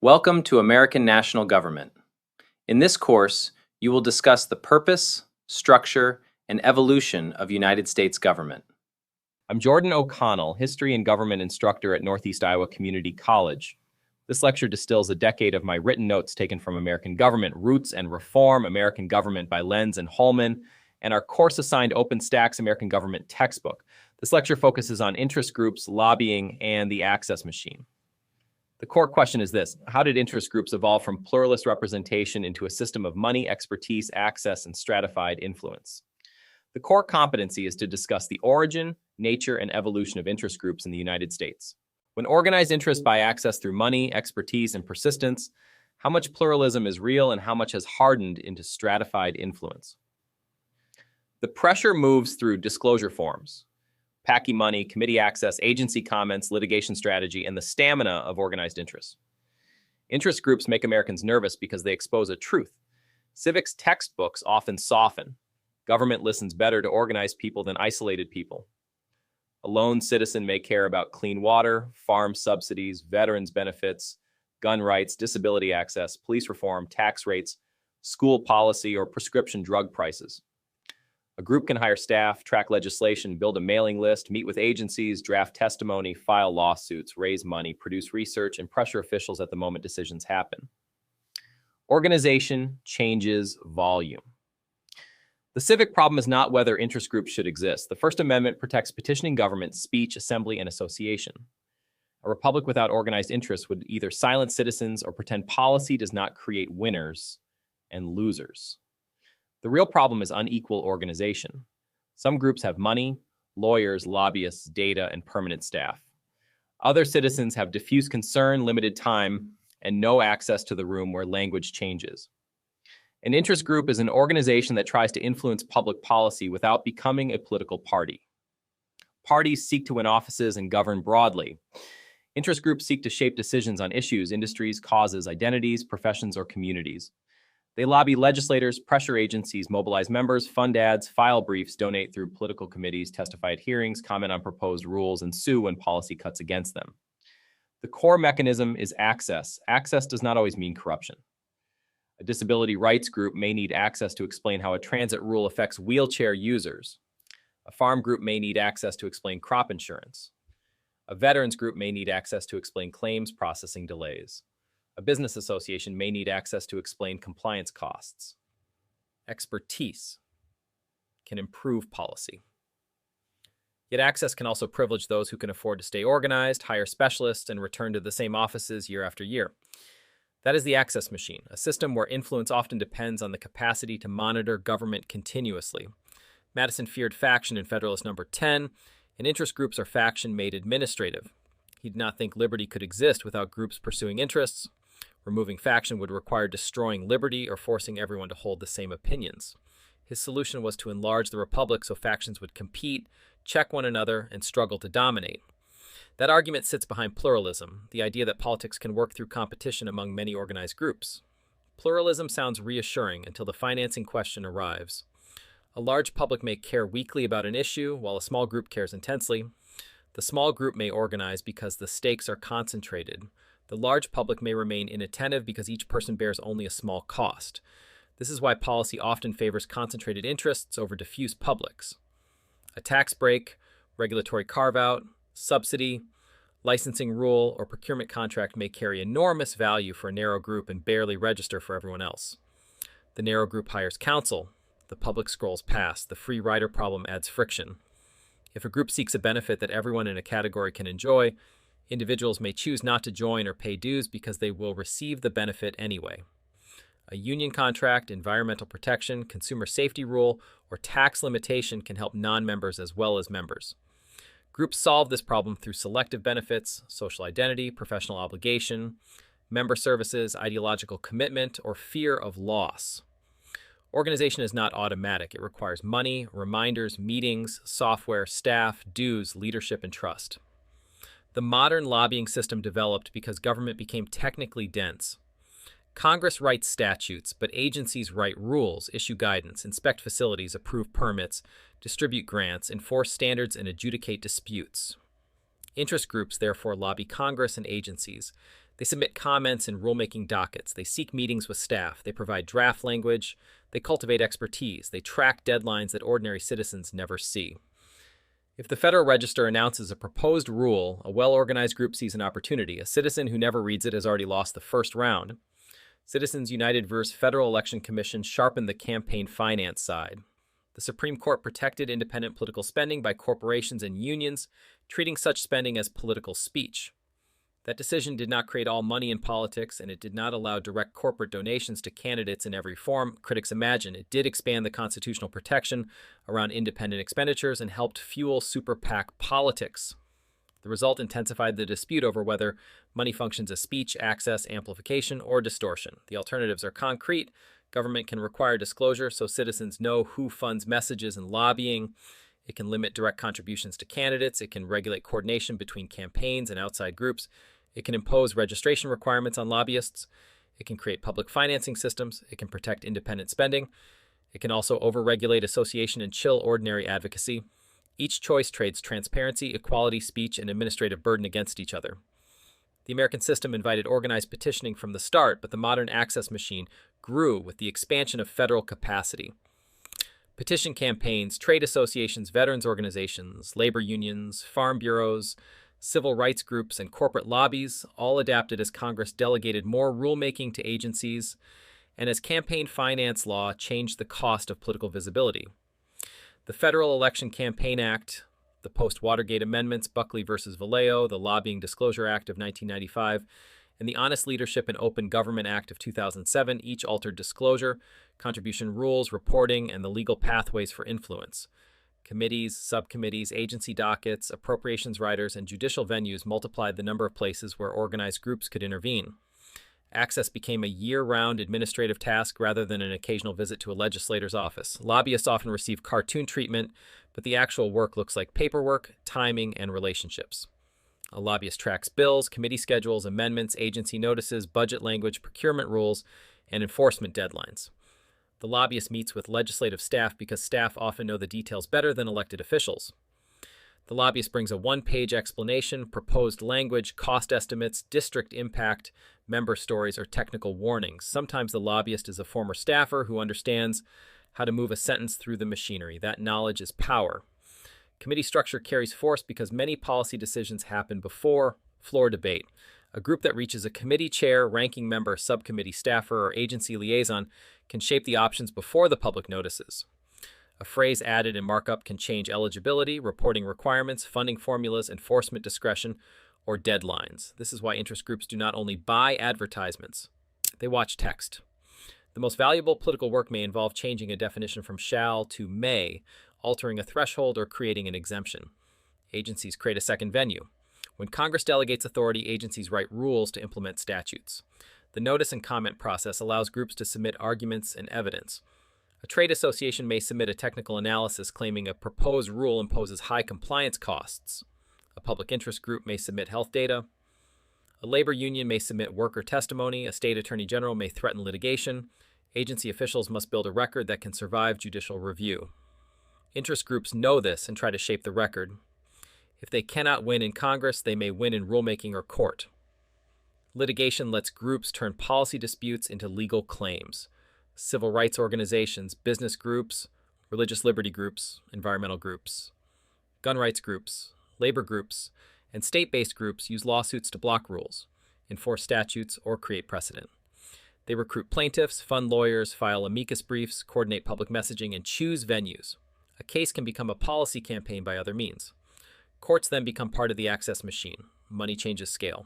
Welcome to American National Government. In this course, you will discuss the purpose, structure, and evolution of United States government. I'm Jordan O'Connell, History and Government Instructor at Northeast Iowa Community College. This lecture distills a decade of my written notes taken from American Government, Roots and Reform, American Government by Lenz and Holman, and our course-assigned OpenStax American Government textbook. This lecture focuses on interest groups, lobbying, and the access machine. The core question is this: how did interest groups evolve from pluralist representation into a system of money, expertise, access, and stratified influence? The core competency is to discuss the origin, nature, and evolution of interest groups in the United States. When organized interest by access through money, expertise, and persistence, how much pluralism is real and how much has hardened into stratified influence? The pressure moves through disclosure forms, PACI money, committee access, agency comments, litigation strategy, and the stamina of organized interest. Interest groups make Americans nervous because they expose a truth. Civics textbooks often soften. Government listens better to organized people than isolated people. A lone citizen may care about clean water, farm subsidies, veterans benefits, gun rights, disability access, police reform, tax rates, school policy, or prescription drug prices. A group can hire staff, track legislation, build a mailing list, meet with agencies, draft testimony, file lawsuits, raise money, produce research, and pressure officials at the moment decisions happen. Organization changes volume. The civic problem is not whether interest groups should exist. The First Amendment protects petitioning government, speech, assembly, and association. A republic without organized interest would either silence citizens or pretend policy does not create winners and losers. The real problem is unequal organization. Some groups have money, lawyers, lobbyists, data, and permanent staff. Other citizens have diffuse concern, limited time, and no access to the room where language changes. An interest group is an organization that tries to influence public policy without becoming a political party. Parties seek to win offices and govern broadly. Interest groups seek to shape decisions on issues, industries, causes, identities, professions, or communities. They lobby legislators, pressure agencies, mobilize members, fund ads, file briefs, donate through political committees, testify at hearings, comment on proposed rules, and sue when policy cuts against them. The core mechanism is access. Access does not always mean corruption. A disability rights group may need access to explain how a transit rule affects wheelchair users. A farm group may need access to explain crop insurance. A veterans group may need access to explain claims processing delays. A business association may need access to explain compliance costs. Expertise can improve policy. Yet access can also privilege those who can afford to stay organized, hire specialists, and return to the same offices year after year. That is the access machine, a system where influence often depends on the capacity to monitor government continuously. Madison feared faction in Federalist Number 10, and interest groups are faction made administrative. He did not think liberty could exist without groups pursuing interests. Removing faction would require destroying liberty or forcing everyone to hold the same opinions. His solution was to enlarge the republic so factions would compete, check one another, and struggle to dominate. That argument sits behind pluralism, the idea that politics can work through competition among many organized groups. Pluralism sounds reassuring until the financing question arrives. A large public may care weakly about an issue, while a small group cares intensely. The small group may organize because the stakes are concentrated. The large public may remain inattentive because each person bears only a small cost. This is why policy often favors concentrated interests over diffuse publics. A tax break, regulatory carve-out, subsidy, licensing rule, or procurement contract may carry enormous value for a narrow group and barely register for everyone else. The narrow group hires counsel. The public scrolls past. The free rider problem adds friction. If a group seeks a benefit that everyone in a category can enjoy, individuals may choose not to join or pay dues because they will receive the benefit anyway. A union contract, environmental protection, consumer safety rule, or tax limitation can help non-members as well as members. Groups solve this problem through selective benefits, social identity, professional obligation, member services, ideological commitment, or fear of loss. Organization is not automatic. It requires money, reminders, meetings, software, staff, dues, leadership, and trust. The modern lobbying system developed because government became technically dense. Congress writes statutes, but agencies write rules, issue guidance, inspect facilities, approve permits, distribute grants, enforce standards, and adjudicate disputes. Interest groups therefore lobby Congress and agencies. They submit comments and rulemaking dockets. They seek meetings with staff. They provide draft language. They cultivate expertise. They track deadlines that ordinary citizens never see. If the Federal Register announces a proposed rule, a well-organized group sees an opportunity. A citizen who never reads it has already lost the first round. Citizens United vs. Federal Election Commission sharpened the campaign finance side. The Supreme Court protected independent political spending by corporations and unions, treating such spending as political speech. That decision did not create all money in politics, and it did not allow direct corporate donations to candidates in every form critics imagine. It did expand the constitutional protection around independent expenditures and helped fuel super PAC politics. The result intensified the dispute over whether money functions as speech, access, amplification, or distortion. The alternatives are concrete. Government can require disclosure so citizens know who funds messages and lobbying. It can limit direct contributions to candidates. It can regulate coordination between campaigns and outside groups. It can impose registration requirements on lobbyists. It can create public financing systems. It can protect independent spending. It can also overregulate association and chill ordinary advocacy. Each choice trades transparency, equality, speech, and administrative burden against each other. The American system invited organized petitioning from the start, but the modern access machine grew with the expansion of federal capacity. Petition campaigns, trade associations, veterans organizations, labor unions, farm bureaus, civil rights groups, and corporate lobbies all adapted as Congress delegated more rulemaking to agencies and as campaign finance law changed the cost of political visibility. The Federal Election Campaign Act, the post-Watergate amendments, Buckley versus Vallejo, the Lobbying Disclosure Act of 1995, and the Honest Leadership and Open Government Act of 2007 each altered disclosure, contribution rules, reporting, and the legal pathways for influence. Committees, subcommittees, agency dockets, appropriations riders, and judicial venues multiplied the number of places where organized groups could intervene. Access became a year-round administrative task rather than an occasional visit to a legislator's office. Lobbyists often receive cartoon treatment, but the actual work looks like paperwork, timing, and relationships. A lobbyist tracks bills, committee schedules, amendments, agency notices, budget language, procurement rules, and enforcement deadlines. The lobbyist meets with legislative staff because staff often know the details better than elected officials. The lobbyist brings a one-page explanation, proposed language, cost estimates, district impact, member stories, or technical warnings. Sometimes the lobbyist is a former staffer who understands how to move a sentence through the machinery. That knowledge is power. Committee structure carries force because many policy decisions happen before floor debate. A group that reaches a committee chair, ranking member, subcommittee staffer, or agency liaison can shape the options before the public notices. A phrase added in markup can change eligibility, reporting requirements, funding formulas, enforcement discretion, or deadlines. This is why interest groups do not only buy advertisements, they watch text. The most valuable political work may involve changing a definition from shall to may, altering a threshold, or creating an exemption. Agencies create a second venue. When Congress delegates authority, agencies write rules to implement statutes. The notice and comment process allows groups to submit arguments and evidence. A trade association may submit a technical analysis claiming a proposed rule imposes high compliance costs. A public interest group may submit health data. A labor union may submit worker testimony. A state attorney general may threaten litigation. Agency officials must build a record that can survive judicial review. Interest groups know this and try to shape the record. If they cannot win in Congress, they may win in rulemaking or court. Litigation lets groups turn policy disputes into legal claims. Civil rights organizations, business groups, religious liberty groups, environmental groups, gun rights groups, labor groups, and state-based groups use lawsuits to block rules, enforce statutes, or create precedent. They recruit plaintiffs, fund lawyers, file amicus briefs, coordinate public messaging, and choose venues. A case can become a policy campaign by other means. Courts then become part of the access machine. Money changes scale.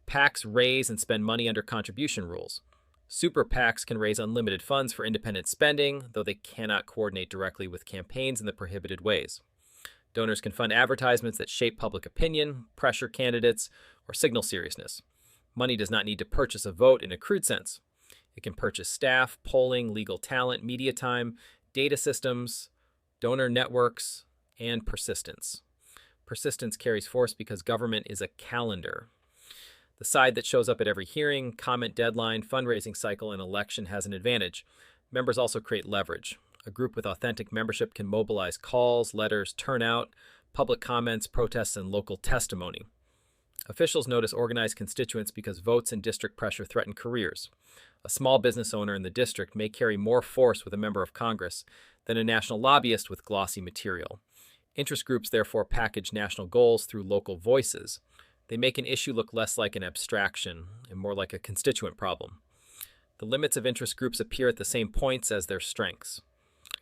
PACs raise and spend money under contribution rules. Super PACs can raise unlimited funds for independent spending, though they cannot coordinate directly with campaigns in the prohibited ways. Donors can fund advertisements that shape public opinion, pressure candidates, or signal seriousness. Money does not need to purchase a vote in a crude sense. It can purchase staff, polling, legal talent, media time, data systems, donor networks, and persistence. Persistence carries force because government is a calendar. The side that shows up at every hearing, comment deadline, fundraising cycle, and election has an advantage. Members also create leverage. A group with authentic membership can mobilize calls, letters, turnout, public comments, protests, and local testimony. Officials notice organized constituents because votes and district pressure threaten careers. A small business owner in the district may carry more force with a member of Congress than a national lobbyist with glossy material. Interest groups therefore package national goals through local voices. They make an issue look less like an abstraction and more like a constituent problem. The limits of interest groups appear at the same points as their strengths.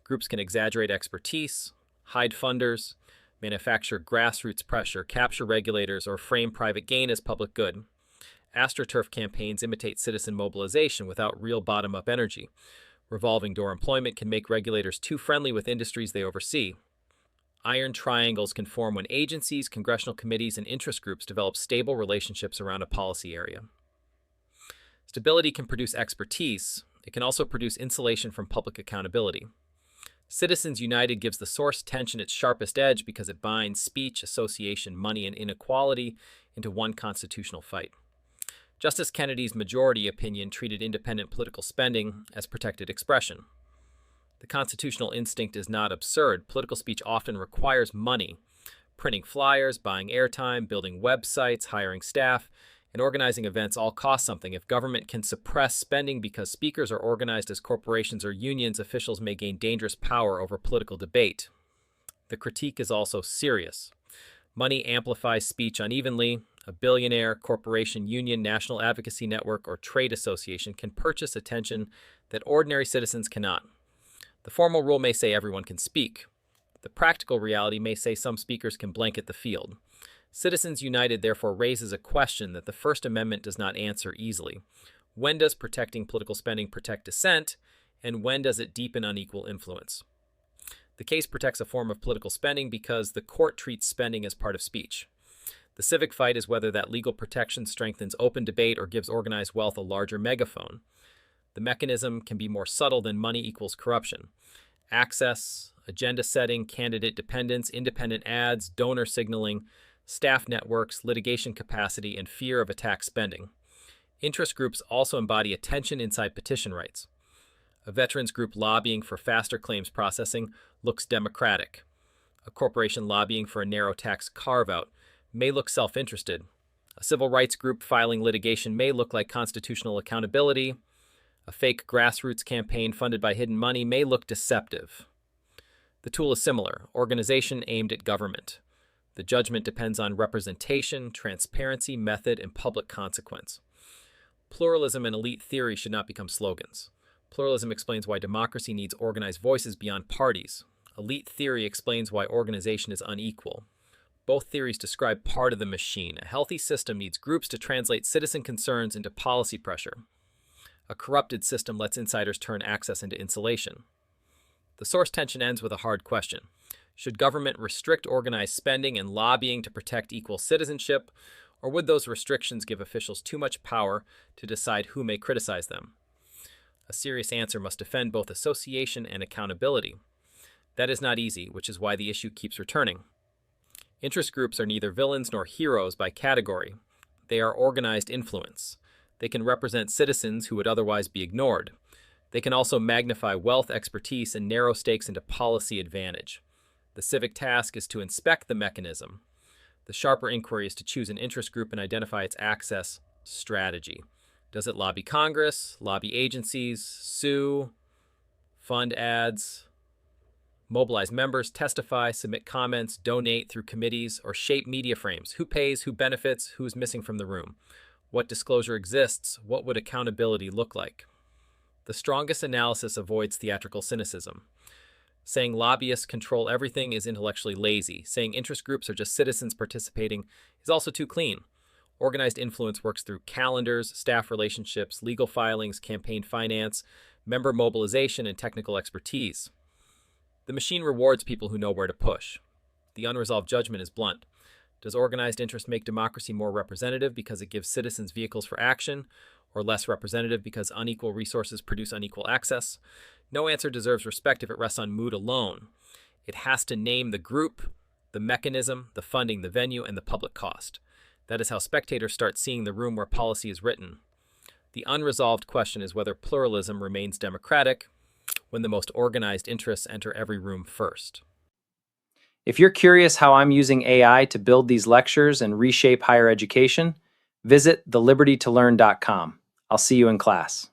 Groups can exaggerate expertise, hide funders, manufacture grassroots pressure, capture regulators, or frame private gain as public good. AstroTurf campaigns imitate citizen mobilization without real bottom-up energy. Revolving door employment can make regulators too friendly with industries they oversee. Iron triangles can form when agencies, congressional committees, and interest groups develop stable relationships around a policy area. Stability can produce expertise. It can also produce insulation from public accountability. Citizens United gives the source tension its sharpest edge because it binds speech, association, money, and inequality into one constitutional fight. Justice Kennedy's majority opinion treated independent political spending as protected expression. The constitutional instinct is not absurd. Political speech often requires money. Printing flyers, buying airtime, building websites, hiring staff, and organizing events all cost something. If government can suppress spending because speakers are organized as corporations or unions, officials may gain dangerous power over political debate. The critique is also serious. Money amplifies speech unevenly. A billionaire, corporation, union, national advocacy network, or trade association can purchase attention that ordinary citizens cannot. The formal rule may say everyone can speak. The practical reality may say some speakers can blanket the field. Citizens United therefore raises a question that the First Amendment does not answer easily. When does protecting political spending protect dissent, and when does it deepen unequal influence? The case protects a form of political spending because the court treats spending as part of speech. The civic fight is whether that legal protection strengthens open debate or gives organized wealth a larger megaphone. The mechanism can be more subtle than money equals corruption. Access, agenda setting, candidate dependence, independent ads, donor signaling, staff networks, litigation capacity, and fear of attack spending. Interest groups also embody attention inside petition rights. A veterans group lobbying for faster claims processing looks democratic. A corporation lobbying for a narrow tax carve-out may look self-interested. A civil rights group filing litigation may look like constitutional accountability. A fake grassroots campaign funded by hidden money may look deceptive. The tool is similar, organization aimed at government. The judgment depends on representation, transparency, method, and public consequence. Pluralism and elite theory should not become slogans. Pluralism explains why democracy needs organized voices beyond parties. Elite theory explains why organization is unequal. Both theories describe part of the machine. A healthy system needs groups to translate citizen concerns into policy pressure. A corrupted system lets insiders turn access into insulation. The source tension ends with a hard question. Should government restrict organized spending and lobbying to protect equal citizenship, or would those restrictions give officials too much power to decide who may criticize them? A serious answer must defend both association and accountability. That is not easy, which is why the issue keeps returning. Interest groups are neither villains nor heroes by category. They are organized influence. They can represent citizens who would otherwise be ignored. They can also magnify wealth, expertise, and narrow stakes into policy advantage. The civic task is to inspect the mechanism. The sharper inquiry is to choose an interest group and identify its access strategy. Does it lobby Congress, lobby agencies, sue, fund ads, mobilize members, testify, submit comments, donate through committees, or shape media frames? Who pays, who benefits, who is missing from the room? What disclosure exists? What would accountability look like? The strongest analysis avoids theatrical cynicism. Saying lobbyists control everything is intellectually lazy. Saying interest groups are just citizens participating is also too clean. Organized influence works through calendars, staff relationships, legal filings, campaign finance, member mobilization, and technical expertise. The machine rewards people who know where to push. The unresolved judgment is blunt. Does organized interest make democracy more representative because it gives citizens vehicles for action, or less representative because unequal resources produce unequal access? No answer deserves respect if it rests on mood alone. It has to name the group, the mechanism, the funding, the venue, and the public cost. That is how spectators start seeing the room where policy is written. The unresolved question is whether pluralism remains democratic when the most organized interests enter every room first. If you're curious how I'm using AI to build these lectures and reshape higher education, visit thelibertytolearn.com. I'll see you in class.